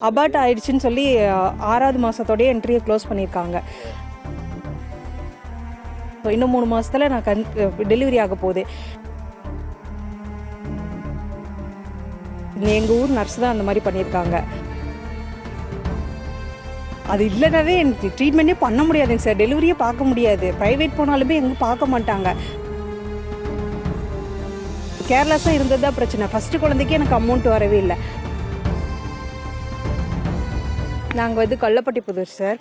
Abort ஆயிடுச்சுன்னு சொல்லி 6வது மாதத்தோடய என்ட்ரியை க்ளோஸ் பண்ணியிருக்காங்க. இன்னும் 3 மாதத்தில் நான் டெலிவரி ஆக போகுது. எங்கள் ஊர் நர்ஸ் தான் அந்த மாதிரி பண்ணியிருக்காங்க. அது இல்லைனாவே எனக்கு ட்ரீட்மெண்ட்டே பண்ண முடியாதுங்க சார். டெலிவரியே பார்க்க முடியாது. ப்ரைவேட் போனாலுமே எங்கே பார்க்க மாட்டாங்க. கேர்லெஸ்ஸாக இருந்தது தான் பிரச்சனை. ஃபஸ்ட்டு குழந்தைக்கு எனக்கு அமௌண்ட் வரவே இல்லை. நாங்கள் கள்ளப்பட்டி புதூர் சார்.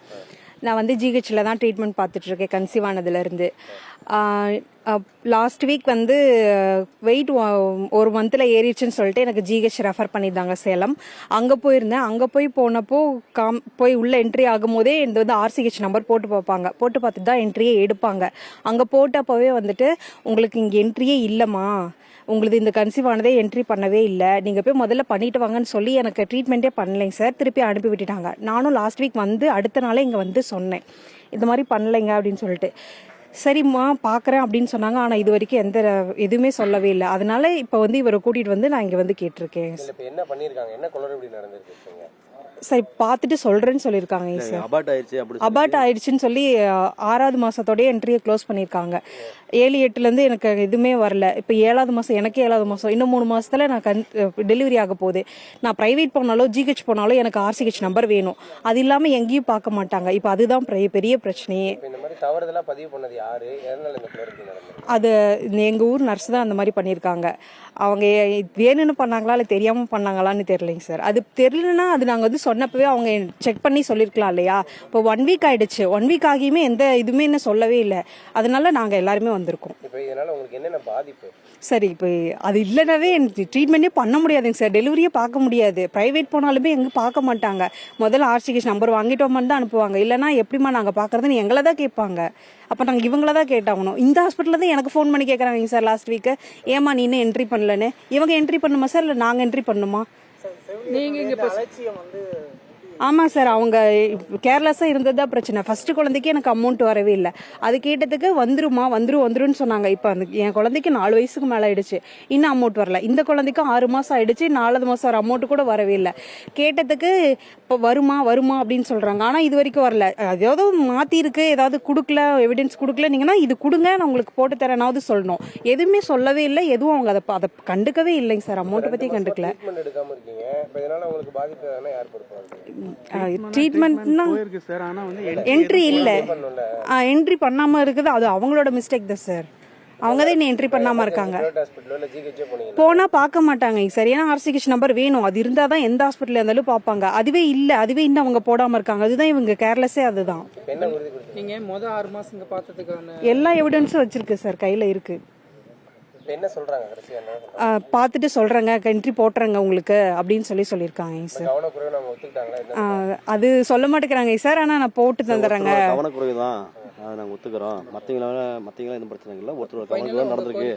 நான் ஜிஹெச்சில் தான் ட்ரீட்மெண்ட் பார்த்துட்ருக்கேன் கன்சீவ் ஆனதுலேருந்து. லாஸ்ட் வீக் வெயிட் 1 மந்தில் ஏறிடுச்சுன்னு சொல்லிட்டு எனக்கு ஜிஹெச் ரெஃபர் பண்ணியிருந்தாங்க சேலம். அங்கே போயிருந்தேன். அங்கே போனப்போ போய் உள்ளே என்ட்ரி ஆகும்போதே இந்த ஆர்சிஹெச் நம்பர் போட்டு பார்ப்பாங்க. போட்டு பார்த்துட்டு தான் என்ட்ரியே எடுப்பாங்க. அங்கே போட்டப்போவே உங்களுக்கு இங்கே என்ட்ரியே இல்லைம்மா, உங்களுக்கு இந்த கன்சீவ் ஆனதே என்ட்ரி பண்ணவே இல்லை, நீங்கள் போய் முதல்ல பண்ணிட்டு வாங்கன்னு சொல்லி எனக்கு ட்ரீட்மெண்ட்டே பண்ணலைங்க சார். திருப்பி அனுப்பி விட்டுட்டாங்க. நானும் லாஸ்ட் வீக் அடுத்த நாளே இங்கே சொன்னேன், இந்த மாதிரி பண்ணலைங்க அப்படின்னு சொல்லிட்டு. சரிம்மா பார்க்குறேன் அப்படின்னு சொன்னாங்க. ஆனால் இது வரைக்கும் எதுவுமே சொல்லவே இல்லை. அதனால இப்போ இவரை கூட்டிகிட்டு நான் இங்கே கேட்டிருக்கேன். என்ன பண்ணியிருக்காங்க, என்ன குளறுபடி நடந்திருக்கு சரி பார்த்துட்டு சொல்கிறேன்னு சொல்லியிருக்காங்க சார். அபார்ட் ஆயிடுச்சுன்னு சொல்லி 6வது மாதத்தோடய என்ட்ரியை க்ளோஸ் பண்ணியிருக்காங்க. 7-8லேருந்து எனக்கு எதுவுமே வரல. இப்போ 7வது மாதம், எனக்கே 7வது மாதம். இன்னும் 3 மாதத்தில் நான் டெலிவரி ஆக போகுது. நான் ப்ரைவேட் போனாலும் ஜிஹெச் போனாலும் எனக்கு ஆர்சிஹெச் நம்பர் வேணும். அது இல்லாமல் எங்கேயும் பார்க்க மாட்டாங்க. இப்போ அதுதான் பெரிய பிரச்சனையே. அது எங்கள் ஊர் நர்ஸ் தான் அந்த மாதிரி பண்ணியிருக்காங்க. அவங்க வேணும்னு பண்ணாங்களா இல்லை தெரியாமல் பண்ணாங்களான்னு தெரியலைங்க சார். அது தெரியலன்னா அது நாங்கள் சொன்னப்பவே அவங்க செக் பண்ணி சொல்லியிருக்கலாம் இல்லையா. இப்போ 1 வீக் ஆயிடுச்சு. 1 வீக் ஆகியுமே எந்த இதுவுமே என்ன சொல்லவே இல்லை. அதனால நாங்கள் எல்லாருமே வந்திருக்கோம். சரி இப்போ அது இல்லைனாவே எனக்கு ட்ரீட்மெண்ட்டே பண்ண முடியாதுங்க சார். டெலிவரியே பார்க்க முடியாது. ப்ரைவேட் போனாலுமே எங்கே பார்க்க மாட்டாங்க. முதல்ல ஆர்சிஹெச் நம்பர் வாங்கிட்டோமான்னு தான் அனுப்புவாங்க. இல்லைனா எப்படிமா நாங்கள் பார்க்குறதுன்னு எங்களை தான் கேட்பாங்க. அப்போ நாங்கள் இவங்கள தான் கேட்டாகணும். இந்த ஹாஸ்பிட்டலில் தான் எனக்கு ஃபோன் பண்ணி கேட்குறாங்க சார் லாஸ்ட் வீக்கு, ஏமா நீ இன்னும் என்ட்ரி பண்ணலன்னு. இவங்க என்ட்ரி பண்ணுமா சார் இல்லை நாங்கள் என்ட்ரி பண்ணணுமா? ஆமாம் சார், அவங்க கேர்லெஸ்ஸாக இருந்தது தான் பிரச்சனை. ஃபஸ்ட்டு குழந்தைக்கு எனக்கு அமௌண்ட் வரவே இல்லை. அது கேட்டதுக்கு வந்துருன்னு சொன்னாங்க. இப்போ என் குழந்தைக்கு 4 வயசுக்கு மேலே ஆயிடுச்சு, இன்னும் அமௌண்ட் வரல. இந்த குழந்தைக்கும் 6 மாதம் ஆயிடுச்சு, 4வது மாதம் வர அமௌண்ட் கூட வரவே இல்லை. கேட்டதுக்கு இப்போ வருமா அப்படின்னு சொல்கிறாங்க. ஆனால் இது வரைக்கும் வரல. ஏதாவது மாற்றிருக்கு, ஏதாவது கொடுக்கல, எவிடன்ஸ் கொடுக்கலனீங்கன்னா இது கொடுங்க, நான் உங்களுக்கு போட்டு தரேனாவது சொல்லணும். எதுவுமே சொல்லவே இல்லை. எதுவும் அவங்க அதை கண்டுக்கவே இல்லைங்க சார். அமௌண்ட்டை பற்றி கண்டுக்கல. ட்ரீட்மெண்ட்னா என்ட்ரி இல்லை, என்ட்ரி பண்ணாமல் இருக்குது. அது அவங்களோட மிஸ்டேக் தான் சார். அவங்க தான் இன்னும் என்ட்ரி பண்ணாமல் இருக்காங்க. போனால் பார்க்க மாட்டாங்க. சரியான ஆர்சிஹெச் நம்பர் வேணும். அது இருந்தால் தான் எந்த ஹாஸ்பிட்டலில் இருந்தாலும் பார்ப்பாங்க. அதுவே இல்லை. அதுவே இன்னும் அவங்க போடாமல் இருக்காங்க. அதுதான் இவங்க கேர்லெஸ்ஸே. அதுதான் நீங்கள் மொதல் 6 மாதம் பார்த்ததுக்கான எல்லா எவிடன்ஸும் வச்சிருக்கு சார், கையில் இருக்கு. என்ன சொல்றாங்க, பார்த்துட்டு சொல்றேங்க, என்ட்ரி போட்டுறேங்க உங்களுக்கு அப்படின்னு சொல்லியிருக்காங்க சார். அது சொல்ல மாட்டேங்கிறாங்க சார். ஆனால் நான் போட்டு தந்துடுறேங்க. கவனக்குறைவு தான், அதை நாங்கள் ஒத்துக்கிறோம். மற்றவங்களாம் எதுவும் பிரச்சனை இல்லை. ஒருத்தர் நடந்திருக்கு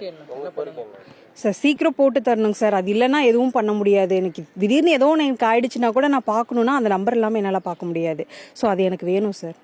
சார். சீக்கிரம் போட்டு தரணுங்க சார். அது இல்லைன்னா எதுவும் பண்ண முடியாது. எனக்கு திடீர்னு ஏதோ எனக்கு ஆயிடுச்சுன்னா கூட நான் பார்க்கணுன்னா அந்த நம்பர் இல்லாமல் என்னால் பார்க்க முடியாது. ஸோ அது எனக்கு வேணும் சார்.